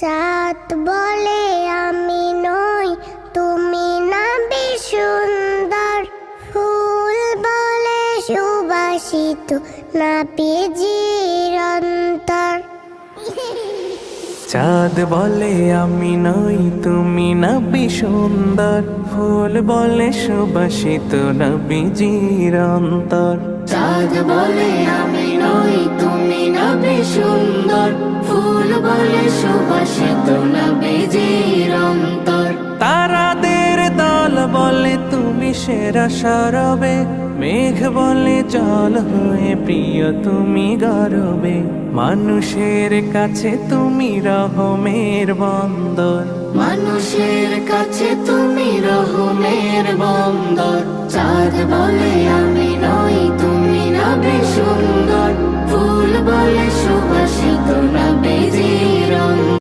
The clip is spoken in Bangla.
চাঁদ বলে আমি নই, তুমি না সুন্দর। ফুল বলে সুবাসিত, না পেজির অন্তর। চাঁদ বলে আমি নই, তুমি নবী সুন্দর। ফুল বলে সুবাসিত, নবীজির অন্তর। চাঁদ বলে আমি নই, তুমি নবী সুন্দর। ফুল বলে সুবাসিত, নবীজির অন্তর। তারাদের দল বলে তুমি সেরা সরবে। মেঘ বলে জল হয়ে প্রিয় তুমি গরবে। মানুষের কাছে তুমি রহমের বন্দর। মানুষের কাছে তুমি রহমের বন্দর। চাঁদ বলে আমি নই, তুমি নবী সুন্দর। ফুল বলে সুবাসিত, নবীজির অন্তর।